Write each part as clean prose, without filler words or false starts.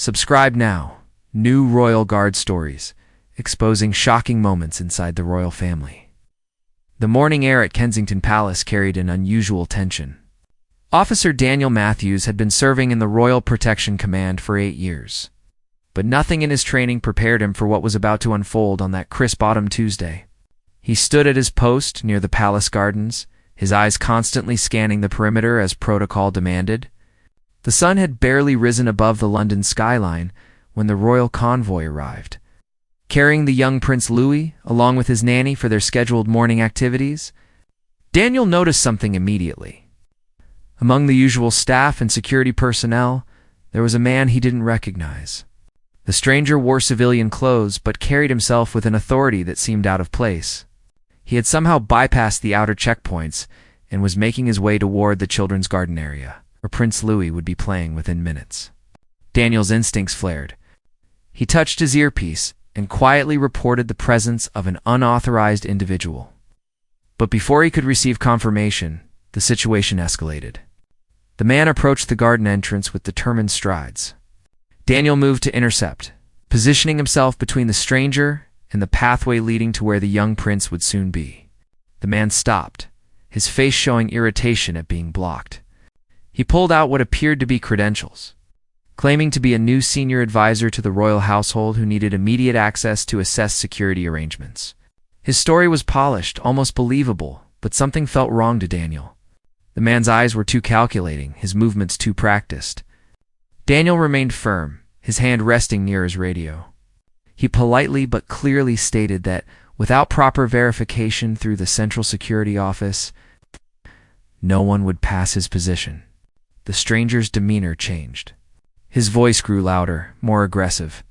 Subscribe now. New Royal Guard stories, exposing shocking moments inside the royal family. The morning air at Kensington Palace carried an unusual tension. Officer Daniel Matthews had been serving in the Royal Protection Command for 8 years. But nothing in his training prepared him for what was about to unfold on that crisp autumn Tuesday. He stood at his post near the palace gardens, his eyes constantly scanning the perimeter as protocol demanded. The sun had barely risen above the London skyline when the royal convoy arrived. Carrying the young Prince Louis, along with his nanny for their scheduled morning activities, Daniel noticed something immediately. Among the usual staff and security personnel, there was a man he didn't recognize. The stranger wore civilian clothes but carried himself with an authority that seemed out of place. He had somehow bypassed the outer checkpoints and was making his way toward the children's garden area, where Prince Louis would be playing within minutes. Daniel's instincts flared. He touched his earpiece and quietly reported the presence of an unauthorized individual. But before he could receive confirmation, the situation escalated. The man approached the garden entrance with determined strides. Daniel moved to intercept, positioning himself between the stranger and the pathway leading to where the young prince would soon be. The man stopped, his face showing irritation at being blocked. He pulled out what appeared to be credentials, claiming to be a new senior advisor to the royal household who needed immediate access to assess security arrangements. His story was polished, almost believable, but something felt wrong to Daniel. The man's eyes were too calculating, his movements too practiced. Daniel remained firm, his hand resting near his radio. He politely but clearly stated that, without proper verification through the Central Security Office, no one would pass his position. The stranger's demeanor changed. His voice grew louder, more aggressive.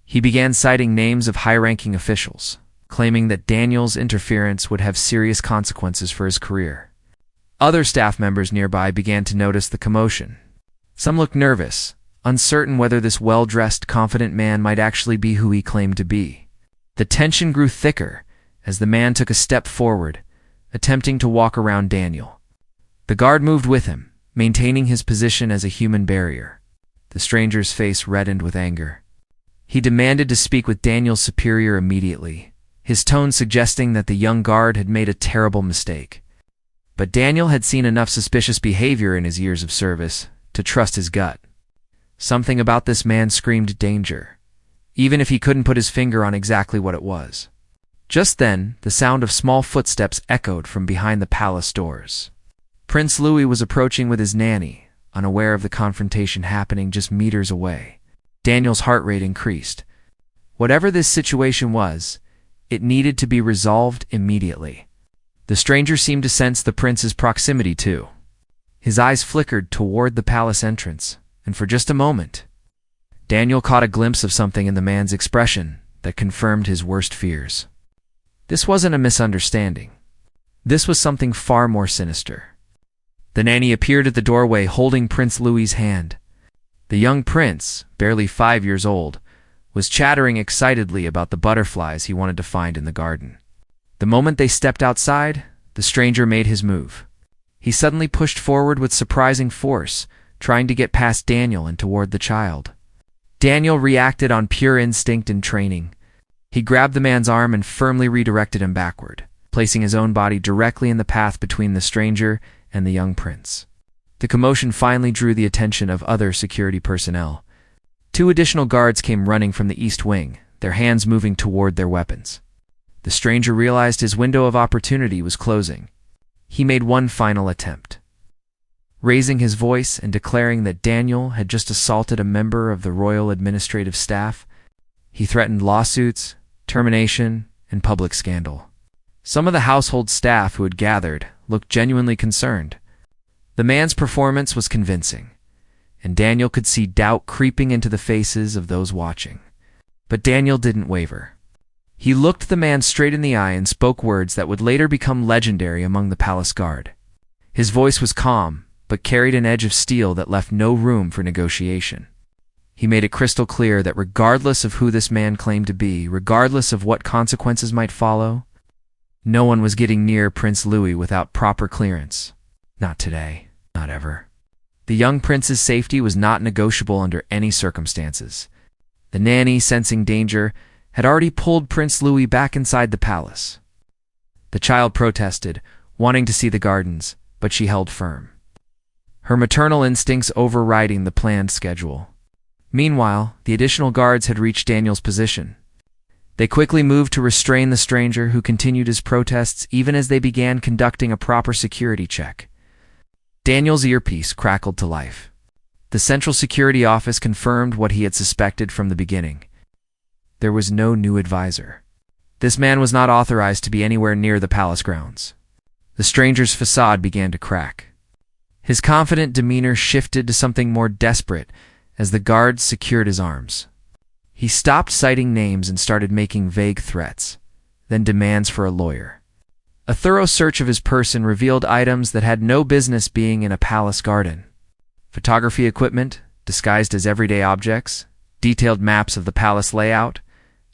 He began citing names of high-ranking officials, claiming that Daniel's interference would have serious consequences for his career. Other staff members nearby began to notice the commotion. Some looked nervous, uncertain whether this well-dressed, confident man might actually be who he claimed to be. The tension grew thicker as the man took a step forward, attempting to walk around Daniel. The guard moved with him, maintaining his position as a human barrier. The stranger's face reddened with anger. He demanded to speak with Daniel's superior immediately, his tone suggesting that the young guard had made a terrible mistake. But Daniel had seen enough suspicious behavior in his years of service to trust his gut. Something about this man screamed danger, even if he couldn't put his finger on exactly what it was. Just then, the sound of small footsteps echoed from behind the palace doors. Prince Louis was approaching with his nanny, unaware of the confrontation happening just meters away. Daniel's heart rate increased. Whatever this situation was, it needed to be resolved immediately. The stranger seemed to sense the prince's proximity too. His eyes flickered toward the palace entrance, and for just a moment, Daniel caught a glimpse of something in the man's expression that confirmed his worst fears. This wasn't a misunderstanding. This was something far more sinister. The nanny appeared at the doorway holding Prince Louis's hand. The young prince, barely 5 years old, was chattering excitedly about the butterflies he wanted to find in the garden. The moment they stepped outside, the stranger made his move. He suddenly pushed forward with surprising force, trying to get past Daniel and toward the child. Daniel reacted on pure instinct and training. He grabbed the man's arm and firmly redirected him backward, placing his own body directly in the path between the stranger and the young prince. The commotion finally drew the attention of other security personnel. 2 additional guards came running from the east wing, their hands moving toward their weapons. The stranger realized his window of opportunity was closing. He made one final attempt. Raising his voice and declaring that Daniel had just assaulted a member of the royal administrative staff, he threatened lawsuits, termination, and public scandal. Some of the household staff who had gathered looked genuinely concerned. The man's performance was convincing, and Daniel could see doubt creeping into the faces of those watching. But Daniel didn't waver. He looked the man straight in the eye and spoke words that would later become legendary among the palace guard. His voice was calm, but carried an edge of steel that left no room for negotiation. He made it crystal clear that regardless of who this man claimed to be, regardless of what consequences might follow, no one was getting near Prince Louis without proper clearance. Not today. Not ever. The young prince's safety was not negotiable under any circumstances. The nanny, sensing danger, had already pulled Prince Louis back inside the palace. The child protested, wanting to see the gardens, but she held firm, her maternal instincts overriding the planned schedule. Meanwhile, the additional guards had reached Daniel's position. They quickly moved to restrain the stranger, who continued his protests even as they began conducting a proper security check. Daniel's earpiece crackled to life. The Central Security Office confirmed what he had suspected from the beginning. There was no new advisor. This man was not authorized to be anywhere near the palace grounds. The stranger's facade began to crack. His confident demeanor shifted to something more desperate as the guards secured his arms. He stopped citing names and started making vague threats, then demands for a lawyer. A thorough search of his person revealed items that had no business being in a palace garden. Photography equipment, disguised as everyday objects, detailed maps of the palace layout,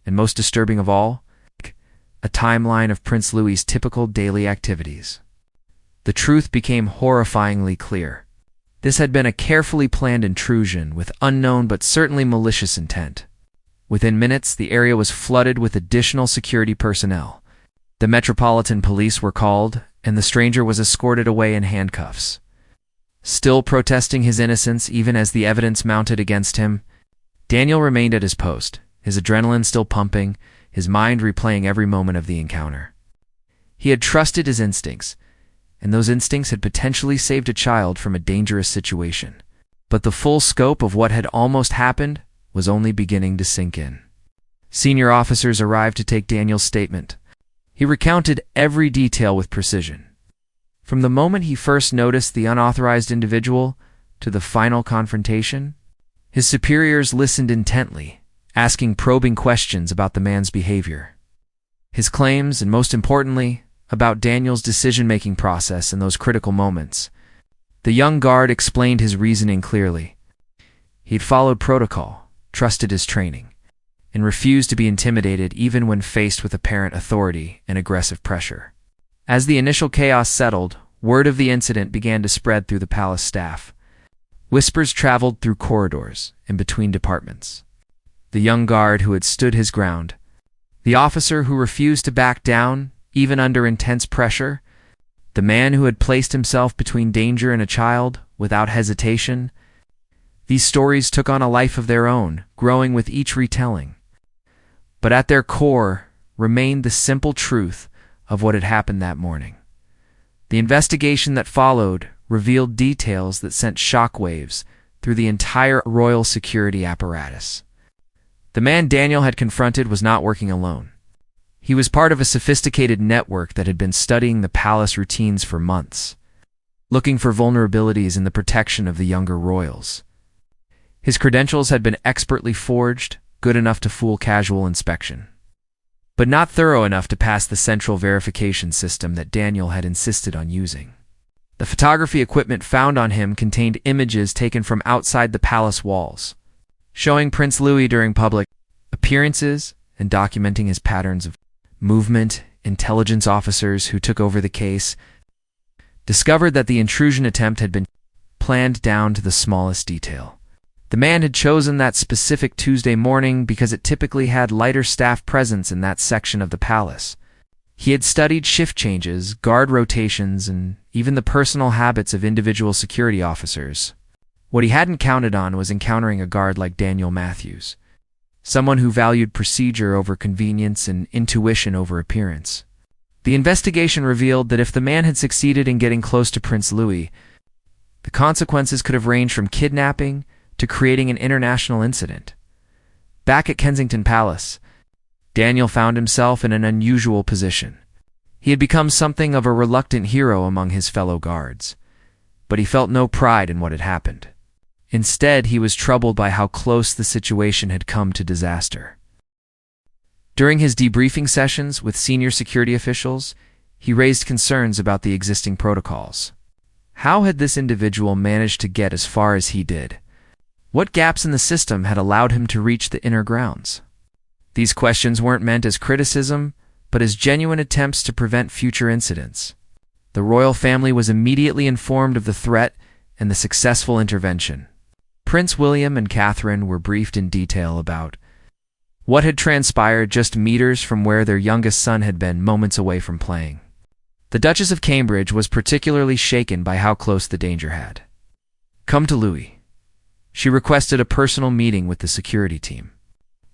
and most disturbing of all, a timeline of Prince Louis's typical daily activities. The truth became horrifyingly clear. This had been a carefully planned intrusion with unknown but certainly malicious intent. Within minutes, the area was flooded with additional security personnel. The Metropolitan Police were called, and the stranger was escorted away in handcuffs. Still protesting his innocence even as the evidence mounted against him, Daniel remained at his post, his adrenaline still pumping, his mind replaying every moment of the encounter. He had trusted his instincts, and those instincts had potentially saved a child from a dangerous situation. But the full scope of what had almost happened was only beginning to sink in. Senior officers arrived to take Daniel's statement. He recounted every detail with precision. From the moment he first noticed the unauthorized individual to the final confrontation, his superiors listened intently, asking probing questions about the man's behavior, his claims, and most importantly, about Daniel's decision-making process in those critical moments. The young guard explained his reasoning clearly. He'd followed protocol, trusted his training, and refused to be intimidated even when faced with apparent authority and aggressive pressure. As the initial chaos settled, word of the incident began to spread through the palace staff. Whispers traveled through corridors and between departments. The young guard who had stood his ground, the officer who refused to back down even under intense pressure, the man who had placed himself between danger and a child without hesitation. These stories took on a life of their own, growing with each retelling. But at their core remained the simple truth of what had happened that morning. The investigation that followed revealed details that sent shockwaves through the entire royal security apparatus. The man Daniel had confronted was not working alone. He was part of a sophisticated network that had been studying the palace routines for months, looking for vulnerabilities in the protection of the younger royals. His credentials had been expertly forged, good enough to fool casual inspection, but not thorough enough to pass the central verification system that Daniel had insisted on using. The photography equipment found on him contained images taken from outside the palace walls, showing Prince Louis during public appearances and documenting his patterns of movement. Intelligence officers who took over the case discovered that the intrusion attempt had been planned down to the smallest detail. The man had chosen that specific Tuesday morning because it typically had lighter staff presence in that section of the palace. He had studied shift changes, guard rotations, and even the personal habits of individual security officers. What he hadn't counted on was encountering a guard like Daniel Matthews, someone who valued procedure over convenience and intuition over appearance. The investigation revealed that if the man had succeeded in getting close to Prince Louis, the consequences could have ranged from kidnapping to creating an international incident. Back at Kensington Palace, Daniel found himself in an unusual position. He had become something of a reluctant hero among his fellow guards, but he felt no pride in what had happened. Instead, he was troubled by how close the situation had come to disaster. During his debriefing sessions with senior security officials, he raised concerns about the existing protocols. How had this individual managed to get as far as he did? What gaps in the system had allowed him to reach the inner grounds? These questions weren't meant as criticism, but as genuine attempts to prevent future incidents. The royal family was immediately informed of the threat, and the successful intervention. Prince William and Catherine were briefed in detail about what had transpired just meters from where their youngest son had been moments away from playing. The Duchess of Cambridge was particularly shaken by how close the danger had come to Louis. She requested a personal meeting with the security team,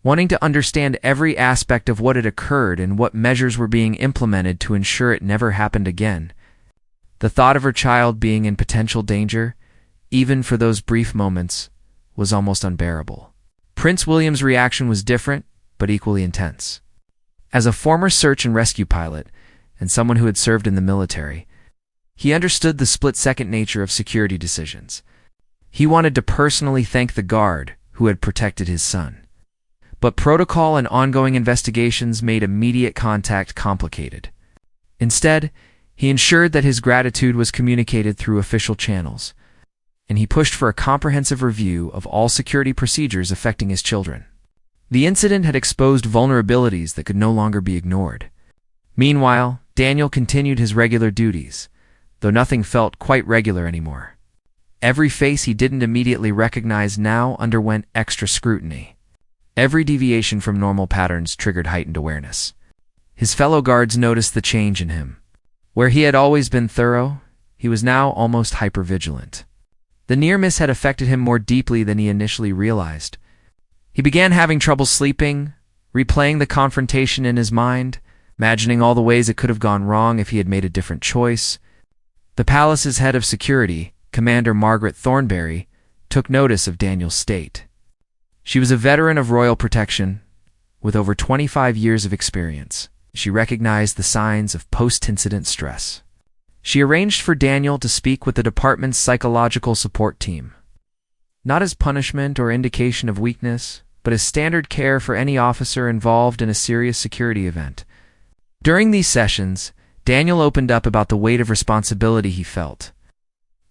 wanting to understand every aspect of what had occurred and what measures were being implemented to ensure it never happened again. The thought of her child being in potential danger, even for those brief moments, was almost unbearable. Prince William's reaction was different, but equally intense. As a former search and rescue pilot, and someone who had served in the military, he understood the split-second nature of security decisions. He wanted to personally thank the guard who had protected his son. But protocol and ongoing investigations made immediate contact complicated. Instead, he ensured that his gratitude was communicated through official channels, and he pushed for a comprehensive review of all security procedures affecting his children. The incident had exposed vulnerabilities that could no longer be ignored. Meanwhile, Daniel continued his regular duties, though nothing felt quite regular anymore. Every face he didn't immediately recognize now underwent extra scrutiny. Every deviation from normal patterns triggered heightened awareness. His fellow guards noticed the change in him. Where he had always been thorough, he was now almost hypervigilant. The near miss had affected him more deeply than he initially realized. He began having trouble sleeping, replaying the confrontation in his mind, imagining all the ways it could have gone wrong if he had made a different choice. The palace's head of security, Commander Margaret Thornberry, took notice of Daniel's state. She was a veteran of royal protection, with over 25 years of experience. She recognized the signs of post-incident stress. She arranged for Daniel to speak with the department's psychological support team, not as punishment or indication of weakness, but as standard care for any officer involved in a serious security event. During these sessions, Daniel opened up about the weight of responsibility he felt,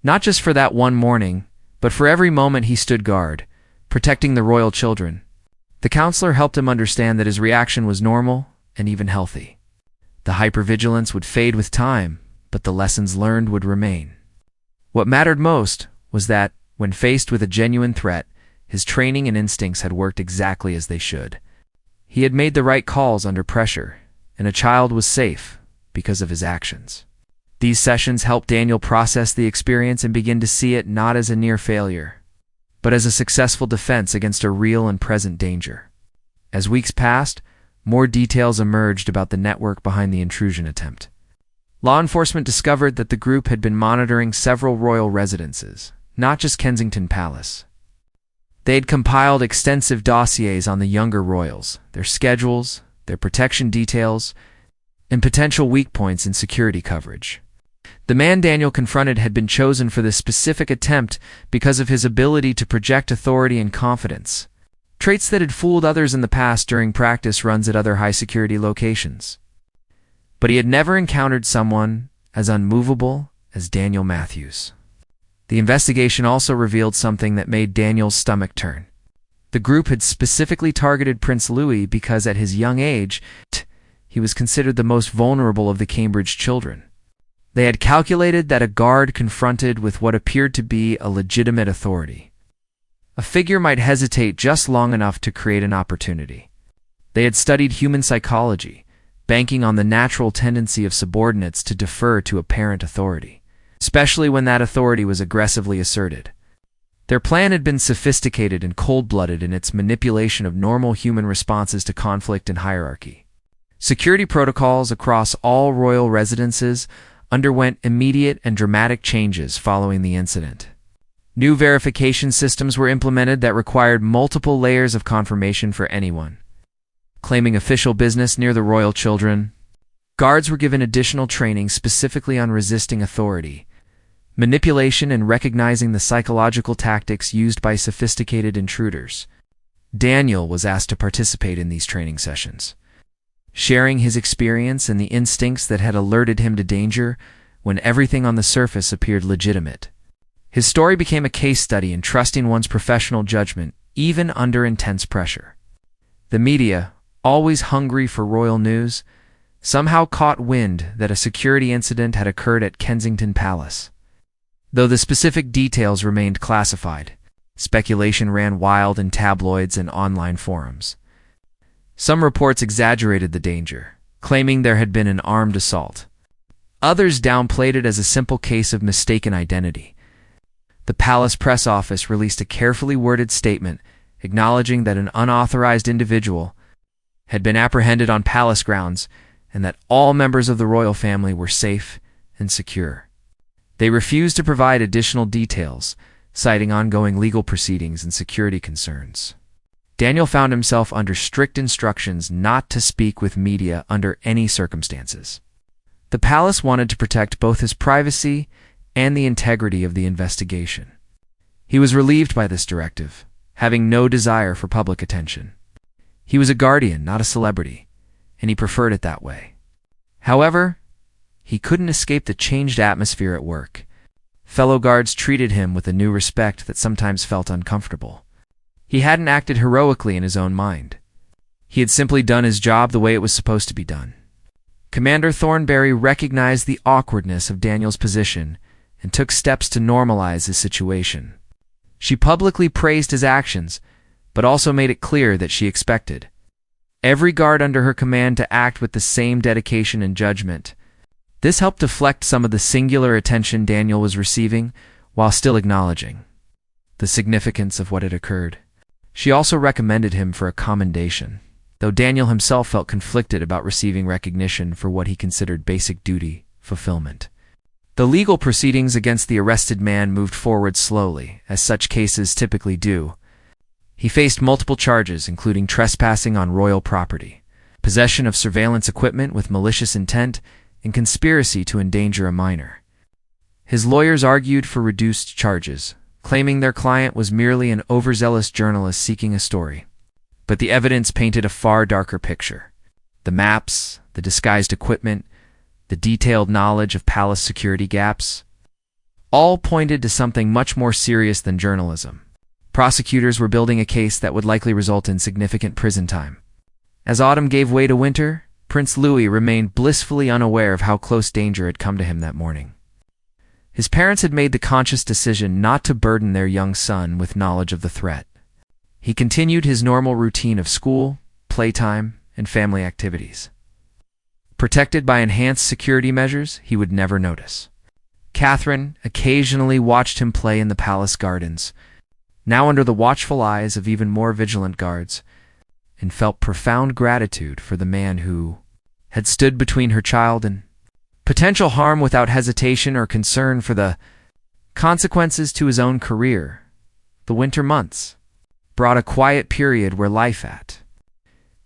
not just for that one morning, but for every moment he stood guard, protecting the royal children. The counselor helped him understand that his reaction was normal and even healthy. The hypervigilance would fade with time, but the lessons learned would remain. What mattered most was that, when faced with a genuine threat, his training and instincts had worked exactly as they should. He had made the right calls under pressure, and a child was safe because of his actions. These sessions helped Daniel process the experience and begin to see it not as a near failure, but as a successful defense against a real and present danger. As weeks passed, more details emerged about the network behind the intrusion attempt. Law enforcement discovered that the group had been monitoring several royal residences, not just Kensington Palace. They had compiled extensive dossiers on the younger royals, their schedules, their protection details, and potential weak points in security coverage. The man Daniel confronted had been chosen for this specific attempt because of his ability to project authority and confidence, traits that had fooled others in the past during practice runs at other high-security locations. But he had never encountered someone as unmovable as Daniel Matthews. The investigation also revealed something that made Daniel's stomach turn. The group had specifically targeted Prince Louis because at his young age, he was considered the most vulnerable of the Cambridge children. They had calculated that a guard confronted with what appeared to be a legitimate authority, a figure might hesitate just long enough to create an opportunity. They had studied human psychology, banking on the natural tendency of subordinates to defer to apparent authority, especially when that authority was aggressively asserted. Their plan had been sophisticated and cold-blooded in its manipulation of normal human responses to conflict and hierarchy. Security protocols across all royal residences underwent immediate and dramatic changes following the incident. New verification systems were implemented that required multiple layers of confirmation for anyone claiming official business near the royal children. Guards were given additional training specifically on resisting authority, manipulation, and recognizing the psychological tactics used by sophisticated intruders. Daniel was asked to participate in these training sessions, sharing his experience and the instincts that had alerted him to danger when everything on the surface appeared legitimate. His story became a case study in trusting one's professional judgment, even under intense pressure. The media, always hungry for royal news, somehow caught wind that a security incident had occurred at Kensington Palace. Though the specific details remained classified, speculation ran wild in tabloids and online forums. Some reports exaggerated the danger, claiming there had been an armed assault. Others downplayed it as a simple case of mistaken identity. The palace press office released a carefully worded statement acknowledging that an unauthorized individual had been apprehended on palace grounds and that all members of the royal family were safe and secure. They refused to provide additional details, citing ongoing legal proceedings and security concerns. Daniel found himself under strict instructions not to speak with media under any circumstances. The palace wanted to protect both his privacy and the integrity of the investigation. He was relieved by this directive, having no desire for public attention. He was a guardian, not a celebrity, and he preferred it that way. However, he couldn't escape the changed atmosphere at work. Fellow guards treated him with a new respect that sometimes felt uncomfortable. He hadn't acted heroically in his own mind. He had simply done his job the way it was supposed to be done. Commander Thornberry recognized the awkwardness of Daniel's position and took steps to normalize his situation. She publicly praised his actions, but also made it clear that she expected every guard under her command to act with the same dedication and judgment. This helped deflect some of the singular attention Daniel was receiving, while still acknowledging the significance of what had occurred. She also recommended him for a commendation, though Daniel himself felt conflicted about receiving recognition for what he considered basic duty fulfillment. The legal proceedings against the arrested man moved forward slowly, as such cases typically do. He faced multiple charges, including trespassing on royal property, possession of surveillance equipment with malicious intent, and conspiracy to endanger a minor. His lawyers argued for reduced charges, claiming their client was merely an overzealous journalist seeking a story. But the evidence painted a far darker picture. The maps, the disguised equipment, the detailed knowledge of palace security gaps, all pointed to something much more serious than journalism. Prosecutors were building a case that would likely result in significant prison time. As autumn gave way to winter, Prince Louis remained blissfully unaware of how close danger had come to him that morning. His parents had made the conscious decision not to burden their young son with knowledge of the threat. He continued his normal routine of school, playtime, and family activities. Protected by enhanced security measures he would never notice. Catherine occasionally watched him play in the palace gardens, now under the watchful eyes of even more vigilant guards, and felt profound gratitude for the man who had stood between her child and potential harm without hesitation or concern for the consequences to his own career. The winter months brought a quiet period where life at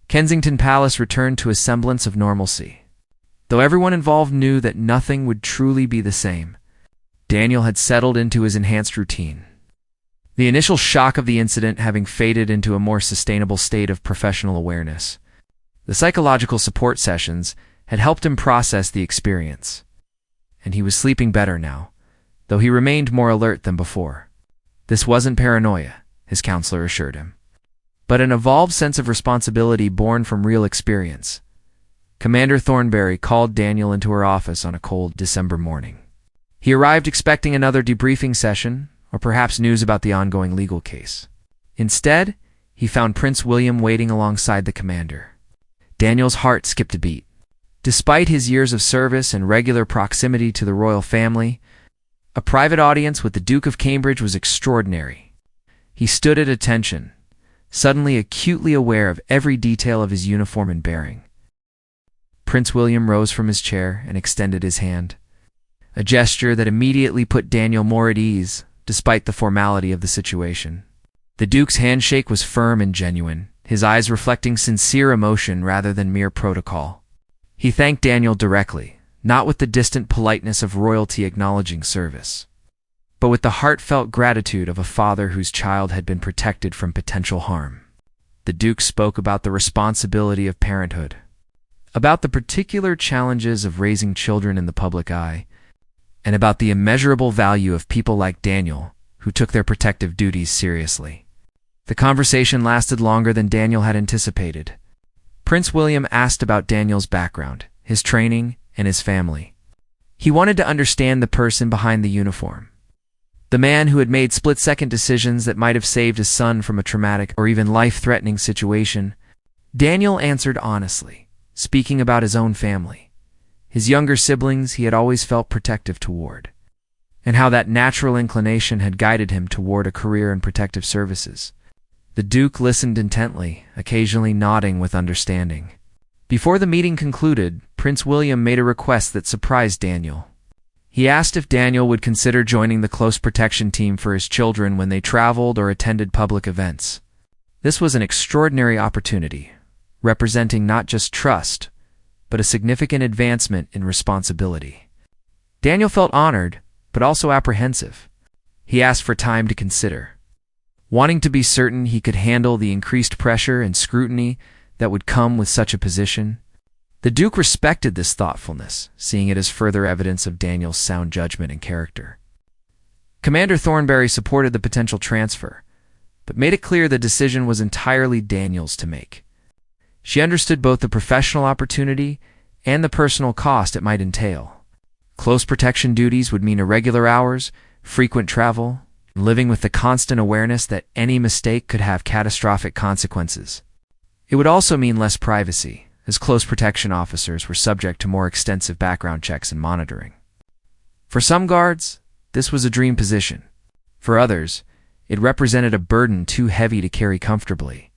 Kensington Palace returned to a semblance of normalcy. Though everyone involved knew that nothing would truly be the same, Daniel had settled into his enhanced routine. The initial shock of the incident having faded into a more sustainable state of professional awareness. The psychological support sessions had helped him process the experience, and he was sleeping better now, though he remained more alert than before. This wasn't paranoia, his counselor assured him, but an evolved sense of responsibility born from real experience. Commander Thornberry called Daniel into her office on a cold December morning. He arrived expecting another debriefing session, or perhaps news about the ongoing legal case. Instead, he found Prince William waiting alongside the commander. Daniel's heart skipped a beat. Despite his years of service and regular proximity to the royal family, a private audience with the Duke of Cambridge was extraordinary. He stood at attention, suddenly acutely aware of every detail of his uniform and bearing. Prince William rose from his chair and extended his hand, a gesture that immediately put Daniel more at ease, despite the formality of the situation. The Duke's handshake was firm and genuine, his eyes reflecting sincere emotion rather than mere protocol. He thanked Daniel directly, not with the distant politeness of royalty acknowledging service, but with the heartfelt gratitude of a father whose child had been protected from potential harm. The Duke spoke about the responsibility of parenthood, about the particular challenges of raising children in the public eye, and about the immeasurable value of people like Daniel, who took their protective duties seriously. The conversation lasted longer than Daniel had anticipated. Prince William asked about Daniel's background, his training, and his family. He wanted to understand the person behind the uniform, The man who had made split-second decisions that might have saved his son from a traumatic or even life-threatening situation. Daniel answered honestly, speaking about his own family. His younger siblings he had always felt protective toward, and how that natural inclination had guided him toward a career in protective services. The Duke listened intently, occasionally nodding with understanding. Before the meeting concluded, Prince William made a request that surprised Daniel. He asked if Daniel would consider joining the close protection team for his children when they traveled or attended public events. This was an extraordinary opportunity, representing not just trust, but a significant advancement in responsibility. Daniel felt honored, but also apprehensive. He asked for time to consider, wanting to be certain he could handle the increased pressure and scrutiny that would come with such a position. The Duke respected this thoughtfulness, seeing it as further evidence of Daniel's sound judgment and character. Commander Thornberry supported the potential transfer, but made it clear the decision was entirely Daniel's to make. She understood both the professional opportunity and the personal cost it might entail. Close protection duties would mean irregular hours, frequent travel, and living with the constant awareness that any mistake could have catastrophic consequences. It would also mean less privacy, as close protection officers were subject to more extensive background checks and monitoring. For some guards, this was a dream position. For others, it represented a burden too heavy to carry comfortably.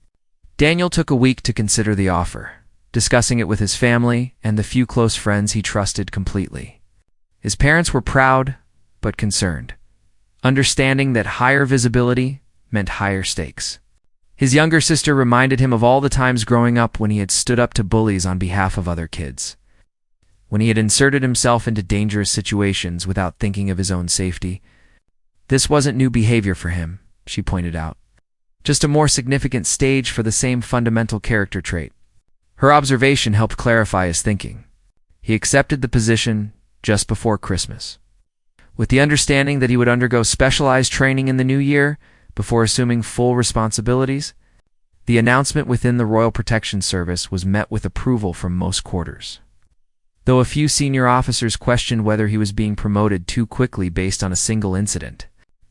Daniel took a week to consider the offer, discussing it with his family and the few close friends he trusted completely. His parents were proud, but concerned, understanding that higher visibility meant higher stakes. His younger sister reminded him of all the times growing up when he had stood up to bullies on behalf of other kids, when he had inserted himself into dangerous situations without thinking of his own safety. This wasn't new behavior for him, she pointed out, just a more significant stage for the same fundamental character trait. Her observation helped clarify his thinking. He accepted the position just before Christmas, with the understanding that he would undergo specialized training in the new year before assuming full responsibilities. The announcement within the Royal Protection Service was met with approval from most quarters, though a few senior officers questioned whether he was being promoted too quickly based on a single incident.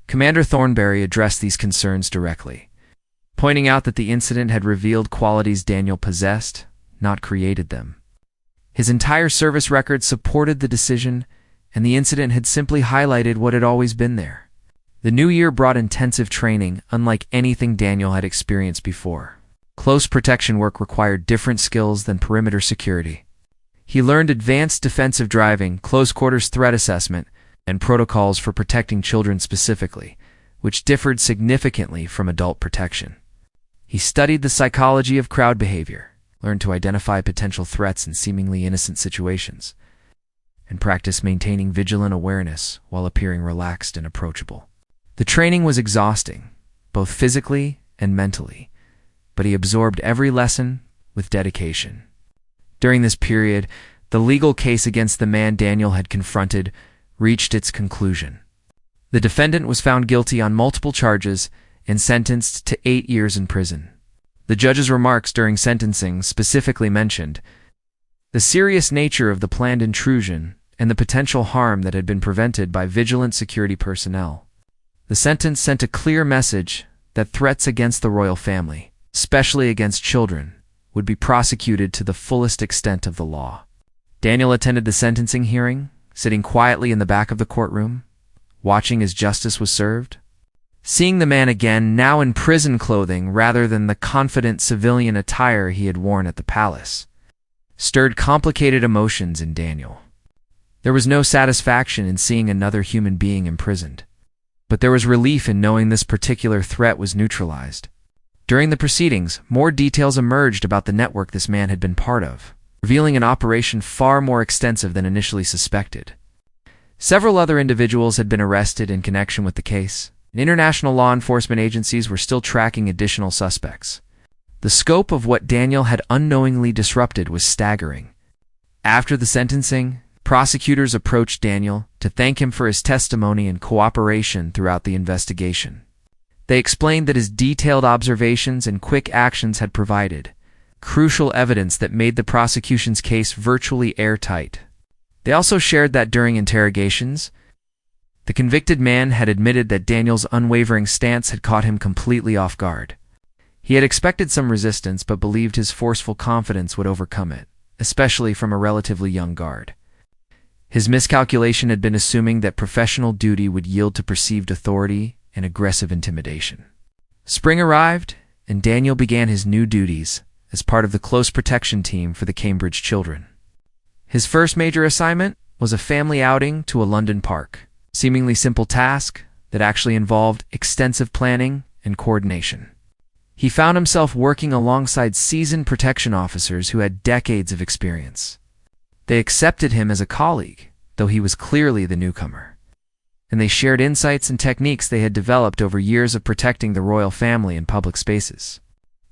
Commander Thornberry addressed these concerns directly, pointing out that the incident had revealed qualities Daniel possessed, not created them. His entire service record supported the decision, and the incident had simply highlighted what had always been there. The new year brought intensive training, unlike anything Daniel had experienced before. Close protection work required different skills than perimeter security. He learned advanced defensive driving, close-quarters threat assessment, and protocols for protecting children specifically, which differed significantly from adult protection. He studied the psychology of crowd behavior, learned to identify potential threats in seemingly innocent situations, and practiced maintaining vigilant awareness while appearing relaxed and approachable. The training was exhausting, both physically and mentally, but he absorbed every lesson with dedication. During this period, the legal case against the man Daniel had confronted reached its conclusion. The defendant was found guilty on multiple charges and sentenced to 8 years in prison. The judge's remarks during sentencing specifically mentioned the serious nature of the planned intrusion and the potential harm that had been prevented by vigilant security personnel. The sentence sent a clear message that threats against the royal family, especially against children, would be prosecuted to the fullest extent of the law. Daniel attended the sentencing hearing, sitting quietly in the back of the courtroom, watching as justice was served. Seeing the man again, now in prison clothing rather than the confident civilian attire he had worn at the palace, stirred complicated emotions in Daniel. There was no satisfaction in seeing another human being imprisoned, but there was relief in knowing this particular threat was neutralized. During the proceedings, more details emerged about the network this man had been part of, revealing an operation far more extensive than initially suspected. Several other individuals had been arrested in connection with the case, and international law enforcement agencies were still tracking additional suspects. The scope of what Daniel had unknowingly disrupted was staggering. After the sentencing, prosecutors approached Daniel to thank him for his testimony and cooperation throughout the investigation. They explained that his detailed observations and quick actions had provided crucial evidence that made the prosecution's case virtually airtight. They also shared that during interrogations, The convicted man had admitted that Daniel's unwavering stance had caught him completely off guard. He had expected some resistance but believed his forceful confidence would overcome it, especially from a relatively young guard. His miscalculation had been assuming that professional duty would yield to perceived authority and aggressive intimidation. Spring arrived, and Daniel began his new duties as part of the close protection team for the Cambridge children. His first major assignment was a family outing to a London park. Seemingly simple task that actually involved extensive planning and coordination. He found himself working alongside seasoned protection officers who had decades of experience. They accepted him as a colleague, though he was clearly the newcomer. And they shared insights and techniques they had developed over years of protecting the royal family in public spaces.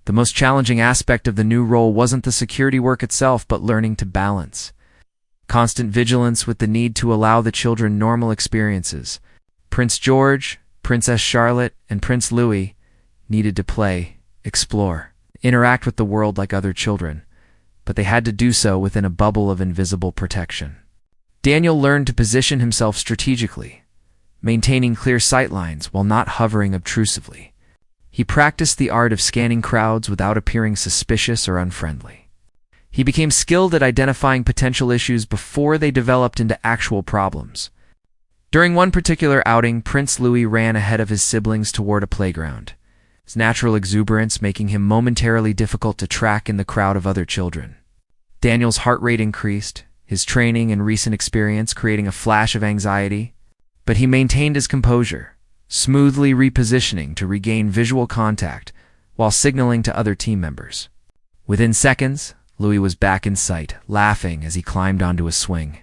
The most challenging aspect of the new role wasn't the security work itself, but learning to balance constant vigilance with the need to allow the children normal experiences. Prince George, Princess Charlotte, and Prince Louis needed to play, explore, interact with the world like other children, but they had to do so within a bubble of invisible protection. Daniel learned to position himself strategically, maintaining clear sightlines while not hovering obtrusively. He practiced the art of scanning crowds without appearing suspicious or unfriendly. He became skilled at identifying potential issues before they developed into actual problems. During one particular outing, Prince Louis ran ahead of his siblings toward a playground, his natural exuberance making him momentarily difficult to track in the crowd of other children. Daniel's heart rate increased, his training and recent experience creating a flash of anxiety, but he maintained his composure, smoothly repositioning to regain visual contact while signaling to other team members. Within seconds, Louis was back in sight, laughing as he climbed onto a swing.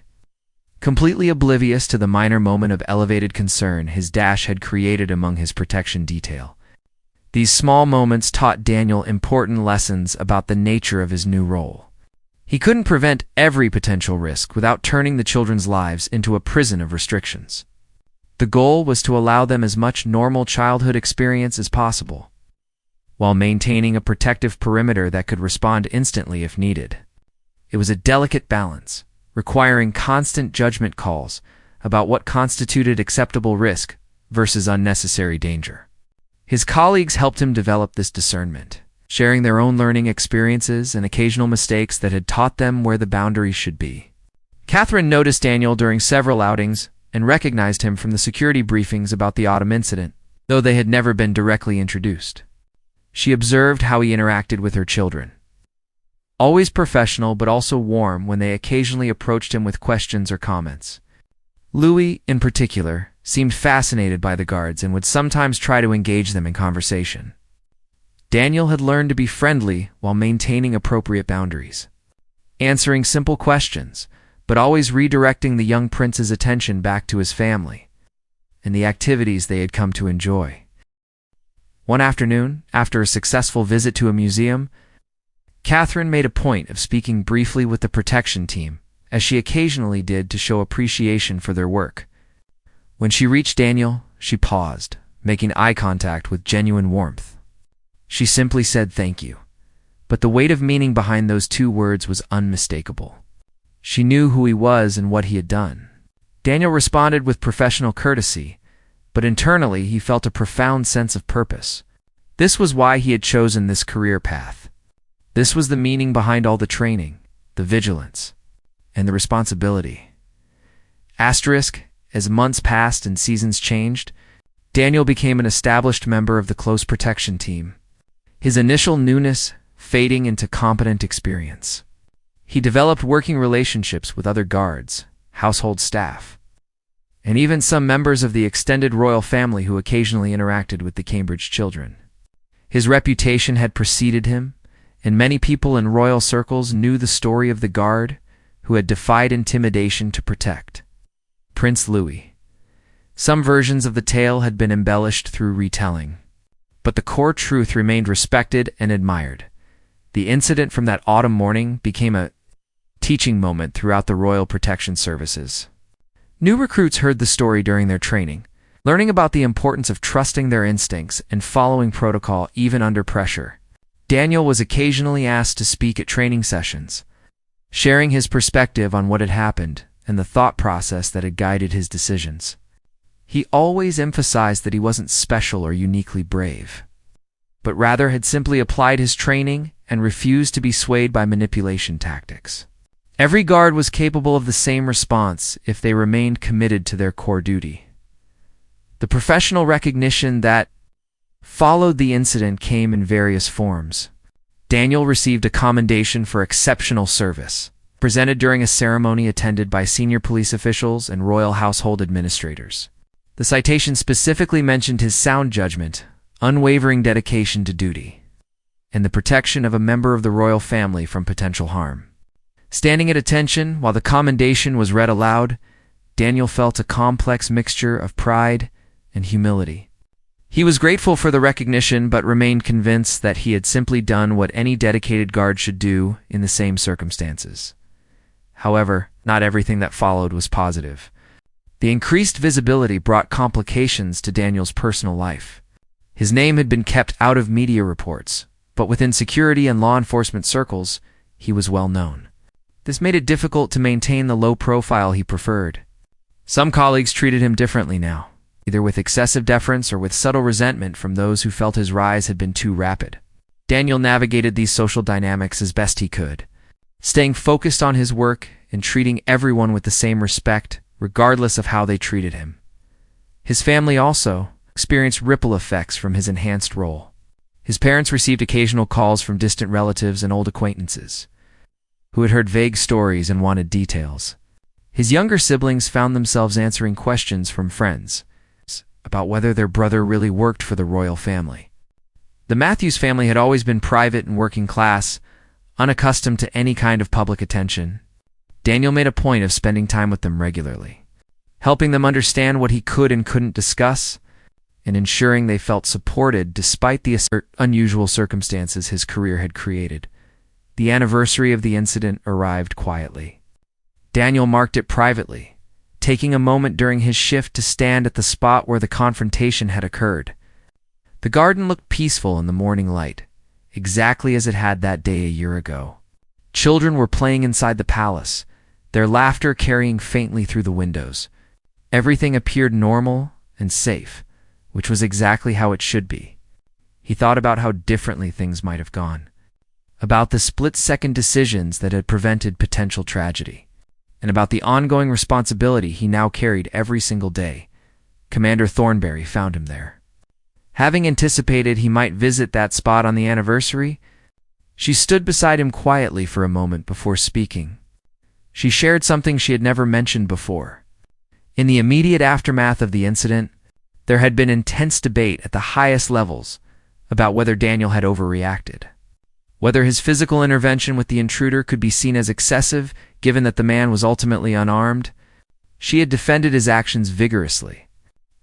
Completely oblivious to the minor moment of elevated concern his dash had created among his protection detail. These small moments taught Daniel important lessons about the nature of his new role. He couldn't prevent every potential risk without turning the children's lives into a prison of restrictions. The goal was to allow them as much normal childhood experience as possible, while maintaining a protective perimeter that could respond instantly if needed. It was a delicate balance, requiring constant judgment calls about what constituted acceptable risk versus unnecessary danger. His colleagues helped him develop this discernment, sharing their own learning experiences and occasional mistakes that had taught them where the boundaries should be. Catherine noticed Daniel during several outings and recognized him from the security briefings about the autumn incident, though they had never been directly introduced. She observed how he interacted with her children. Always professional but also warm when they occasionally approached him with questions or comments. Louis, in particular, seemed fascinated by the guards and would sometimes try to engage them in conversation. Daniel had learned to be friendly while maintaining appropriate boundaries, answering simple questions, but always redirecting the young prince's attention back to his family and the activities they had come to enjoy. One afternoon, after a successful visit to a museum, Catherine made a point of speaking briefly with the protection team, as she occasionally did to show appreciation for their work. When she reached Daniel, she paused, making eye contact with genuine warmth. She simply said thank you, but the weight of meaning behind those two words was unmistakable. She knew who he was and what he had done. Daniel responded with professional courtesy, but internally he felt a profound sense of purpose. This was why he had chosen this career path. This was the meaning behind all the training, the vigilance, and the responsibility. Asterisk, as months passed and seasons changed, Daniel became an established member of the close protection team, his initial newness fading into competent experience. He developed working relationships with other guards, household staff, and even some members of the extended royal family who occasionally interacted with the Cambridge children. His reputation had preceded him, and many people in royal circles knew the story of the guard who had defied intimidation to protect Prince Louis. Some versions of the tale had been embellished through retelling, but the core truth remained respected and admired. The incident from that autumn morning became a teaching moment throughout the Royal Protection Services. New recruits heard the story during their training, learning about the importance of trusting their instincts and following protocol even under pressure. Daniel was occasionally asked to speak at training sessions, sharing his perspective on what had happened and the thought process that had guided his decisions. He always emphasized that he wasn't special or uniquely brave, but rather had simply applied his training and refused to be swayed by manipulation tactics. Every guard was capable of the same response if they remained committed to their core duty. The professional recognition that followed the incident came in various forms. Daniel received a commendation for exceptional service, presented during a ceremony attended by senior police officials and royal household administrators. The citation specifically mentioned his sound judgment, unwavering dedication to duty, and the protection of a member of the royal family from potential harm. Standing at attention while the commendation was read aloud, Daniel felt a complex mixture of pride and humility. He was grateful for the recognition but remained convinced that he had simply done what any dedicated guard should do in the same circumstances. However, not everything that followed was positive. The increased visibility brought complications to Daniel's personal life. His name had been kept out of media reports, but within security and law enforcement circles, he was well known. This made it difficult to maintain the low profile he preferred. Some colleagues treated him differently now, either with excessive deference or with subtle resentment from those who felt his rise had been too rapid. Daniel navigated these social dynamics as best he could, staying focused on his work and treating everyone with the same respect, regardless of how they treated him. His family also experienced ripple effects from his enhanced role. His parents received occasional calls from distant relatives and old acquaintances, who had heard vague stories and wanted details. His younger siblings found themselves answering questions from friends about whether their brother really worked for the royal family. The Matthews family had always been private and working class, unaccustomed to any kind of public attention. Daniel made a point of spending time with them regularly, helping them understand what he could and couldn't discuss, and ensuring they felt supported despite the unusual circumstances his career had created. The anniversary of the incident arrived quietly. Daniel marked it privately, taking a moment during his shift to stand at the spot where the confrontation had occurred. The garden looked peaceful in the morning light, exactly as it had that day a year ago. Children were playing inside the palace, their laughter carrying faintly through the windows. Everything appeared normal and safe, which was exactly how it should be. He thought about how differently things might have gone, about the split-second decisions that had prevented potential tragedy, and about the ongoing responsibility he now carried every single day. Commander Thornberry found him there. Having anticipated he might visit that spot on the anniversary, she stood beside him quietly for a moment before speaking. She shared something she had never mentioned before. In the immediate aftermath of the incident, there had been intense debate at the highest levels about whether Daniel had overreacted, whether his physical intervention with the intruder could be seen as excessive given that the man was ultimately unarmed. She had defended his actions vigorously,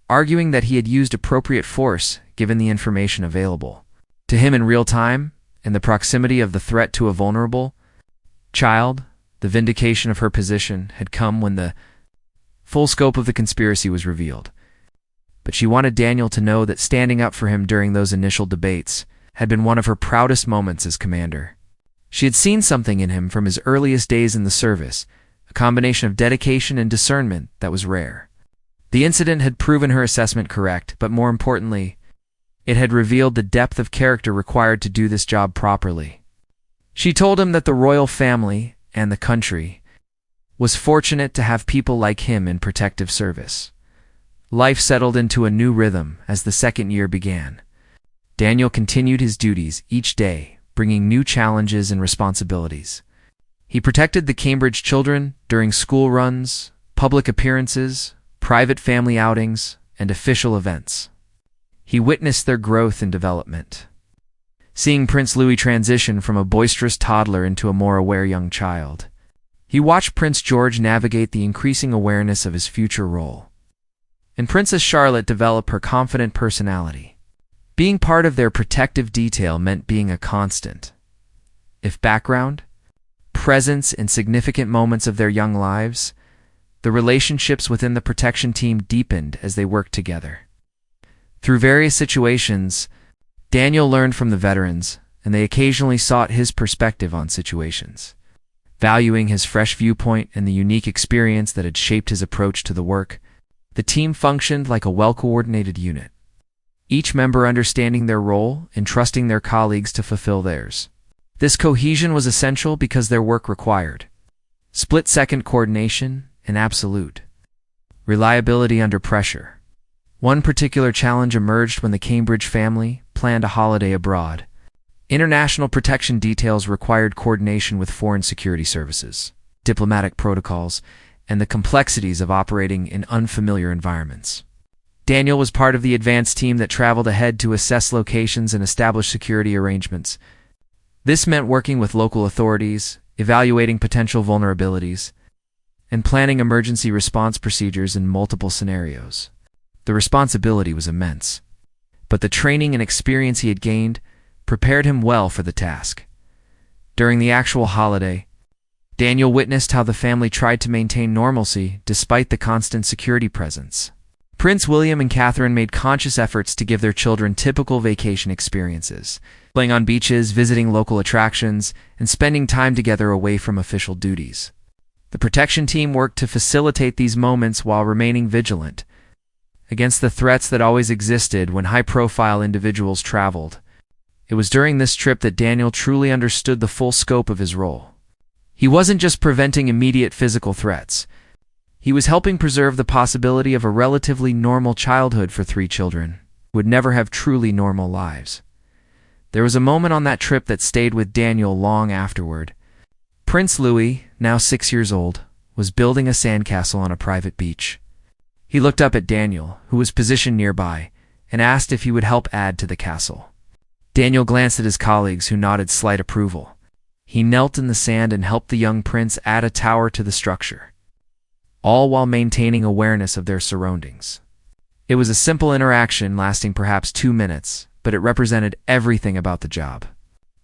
arguing that he had used appropriate force given the information available to him in real time and the proximity of the threat to a vulnerable child. The vindication of her position had come when the full scope of the conspiracy was revealed. But she wanted Daniel to know that standing up for him during those initial debates had been one of her proudest moments as commander. She had seen something in him from his earliest days in the service, a combination of dedication and discernment that was rare. The incident had proven her assessment correct, but more importantly, it had revealed the depth of character required to do this job properly. She told him that the royal family and the country was fortunate to have people like him in protective service. Life settled into a new rhythm as the second year began. Daniel continued his duties each day, bringing new challenges and responsibilities. He protected the Cambridge children during school runs, public appearances, private family outings, and official events. He witnessed their growth and development, seeing Prince Louis transition from a boisterous toddler into a more aware young child. He watched Prince George navigate the increasing awareness of his future role, and Princess Charlotte develop her confident personality. Being part of their protective detail meant being a constant, if background, presence in significant moments of their young lives. The relationships within the protection team deepened as they worked together. Through various situations, Daniel learned from the veterans, and they occasionally sought his perspective on situations. Valuing his fresh viewpoint and the unique experience that had shaped his approach to the work, The team functioned like a well-coordinated unit, each member understanding their role and trusting their colleagues to fulfill theirs. This cohesion was essential because their work required split-second coordination and absolute reliability under pressure. One particular challenge emerged when the Cambridge family planned a holiday abroad. International protection details required coordination with foreign security services, diplomatic protocols, and the complexities of operating in unfamiliar environments. Daniel was part of the advance team that traveled ahead to assess locations and establish security arrangements. This meant working with local authorities, evaluating potential vulnerabilities, and planning emergency response procedures in multiple scenarios. The responsibility was immense, but the training and experience he had gained prepared him well for the task. During the actual holiday, Daniel witnessed how the family tried to maintain normalcy despite the constant security presence. Prince William and Catherine made conscious efforts to give their children typical vacation experiences, playing on beaches, visiting local attractions, and spending time together away from official duties. The protection team worked to facilitate these moments while remaining vigilant against the threats that always existed when high-profile individuals traveled. It was during this trip that Daniel truly understood the full scope of his role. He wasn't just preventing immediate physical threats. He was helping preserve the possibility of a relatively normal childhood for 3 children who would never have truly normal lives. There was a moment on that trip that stayed with Daniel long afterward. Prince Louis, now 6 years old, was building a sandcastle on a private beach. He looked up at Daniel, who was positioned nearby, and asked if he would help add to the castle. Daniel glanced at his colleagues, who nodded slight approval. He knelt in the sand and helped the young prince add a tower to the structure, all while maintaining awareness of their surroundings. It was a simple interaction lasting perhaps 2 minutes, but it represented everything about the job.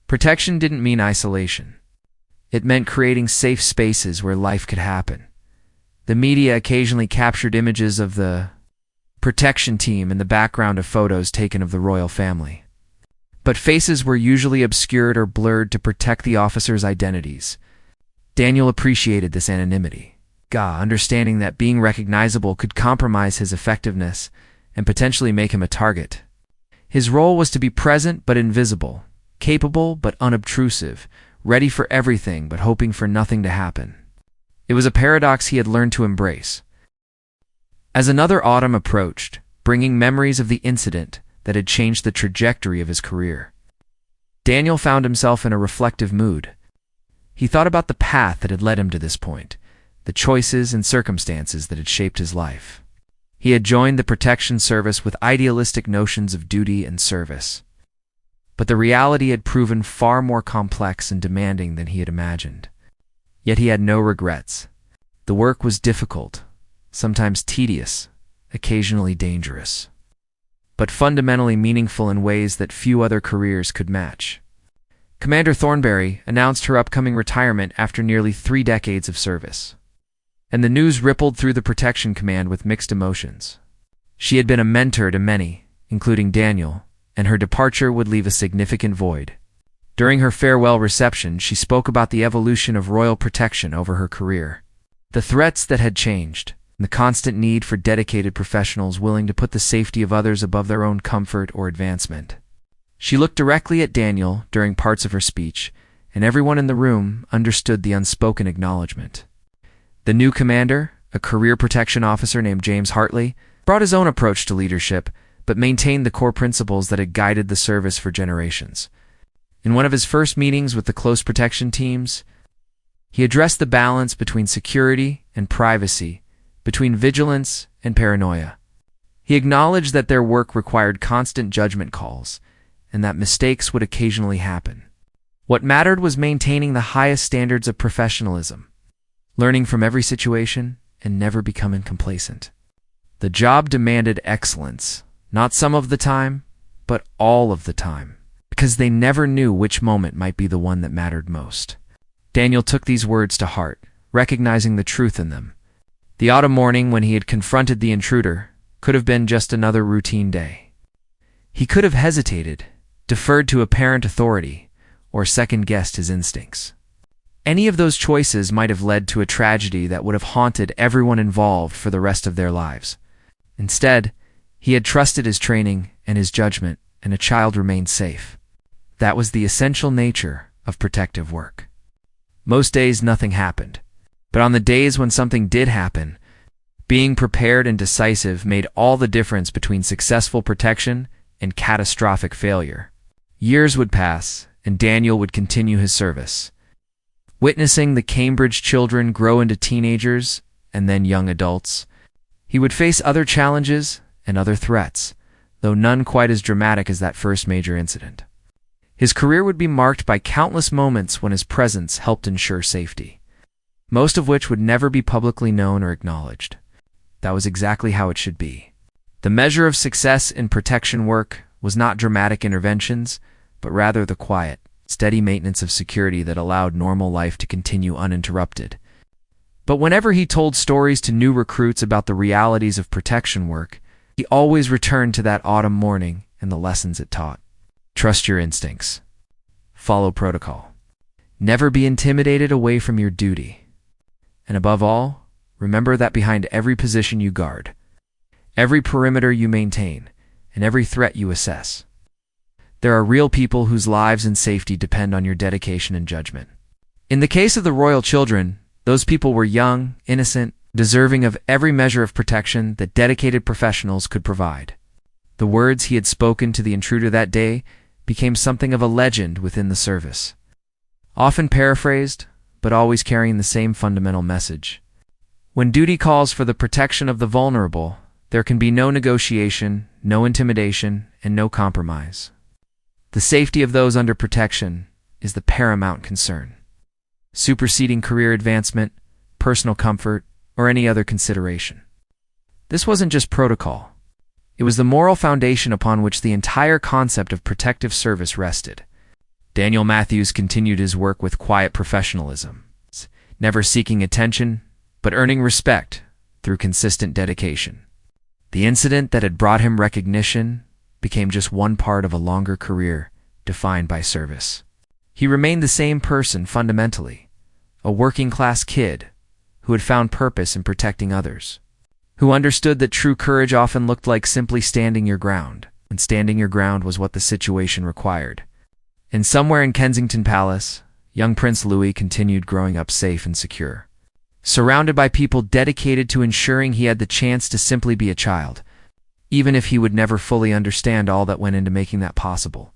Protection didn't mean isolation. It meant creating safe spaces where life could happen. The media occasionally captured images of the protection team in the background of photos taken of the royal family. But faces were usually obscured or blurred to protect the officers' identities. Daniel appreciated this anonymity, understanding that being recognizable could compromise his effectiveness and potentially make him a target. His role was to be present but invisible, capable but unobtrusive, ready for everything but hoping for nothing to happen. It was a paradox he had learned to embrace. As another autumn approached, bringing memories of the incident that had changed the trajectory of his career, Daniel found himself in a reflective mood. He thought about the path that had led him to this point, the choices and circumstances that had shaped his life. He had joined the protection service with idealistic notions of duty and service, but the reality had proven far more complex and demanding than he had imagined. Yet he had no regrets. The work was difficult, sometimes tedious, occasionally dangerous, but fundamentally meaningful in ways that few other careers could match. Commander Thornberry announced her upcoming retirement after nearly 3 decades of service, and the news rippled through the Protection Command with mixed emotions. She had been a mentor to many, including Daniel, and her departure would leave a significant void. During her farewell reception, she spoke about the evolution of royal protection over her career, the threats that had changed, and the constant need for dedicated professionals willing to put the safety of others above their own comfort or advancement. She looked directly at Daniel during parts of her speech, and everyone in the room understood the unspoken acknowledgement. The new commander, a career protection officer named James Hartley, brought his own approach to leadership, but maintained the core principles that had guided the service for generations. In one of his first meetings with the close protection teams, he addressed the balance between security and privacy, between vigilance and paranoia. He acknowledged that their work required constant judgment calls, and that mistakes would occasionally happen. What mattered was maintaining the highest standards of professionalism, learning from every situation, and never becoming complacent. The job demanded excellence, not some of the time, but all of the time, because they never knew which moment might be the one that mattered most. Daniel took these words to heart, recognizing the truth in them. The autumn morning when he had confronted the intruder could have been just another routine day. He could have hesitated, deferred to apparent authority, or second-guessed his instincts. Any of those choices might have led to a tragedy that would have haunted everyone involved for the rest of their lives. Instead, he had trusted his training and his judgment, and a child remained safe. That was the essential nature of protective work. Most days nothing happened, but on the days when something did happen, being prepared and decisive made all the difference between successful protection and catastrophic failure. Years would pass, and Daniel would continue his service. Witnessing the Cambridge children grow into teenagers and then young adults, he would face other challenges and other threats, though none quite as dramatic as that first major incident. His career would be marked by countless moments when his presence helped ensure safety, most of which would never be publicly known or acknowledged. That was exactly how it should be. The measure of success in protection work was not dramatic interventions, but rather the quiet, steady maintenance of security that allowed normal life to continue uninterrupted. But whenever he told stories to new recruits about the realities of protection work, he always returned to that autumn morning and the lessons it taught. Trust your instincts. Follow protocol. Never be intimidated away from your duty. And above all, remember that behind every position you guard, every perimeter you maintain, and every threat you assess, there are real people whose lives and safety depend on your dedication and judgment. In the case of the royal children, those people were young, innocent, deserving of every measure of protection that dedicated professionals could provide. The words he had spoken to the intruder that day became something of a legend within the service. Often paraphrased, but always carrying the same fundamental message. When duty calls for the protection of the vulnerable, there can be no negotiation, no intimidation, and no compromise. The safety of those under protection is the paramount concern, superseding career advancement, personal comfort, or any other consideration. This wasn't just protocol. It was the moral foundation upon which the entire concept of protective service rested. Daniel Matthews continued his work with quiet professionalism, never seeking attention, but earning respect through consistent dedication. The incident that had brought him recognition became just one part of a longer career defined by service. He remained the same person fundamentally, a working-class kid who had found purpose in protecting others, who understood that true courage often looked like simply standing your ground, and standing your ground was what the situation required. And somewhere in Kensington Palace, young Prince Louis continued growing up safe and secure, surrounded by people dedicated to ensuring he had the chance to simply be a child, even if he would never fully understand all that went into making that possible.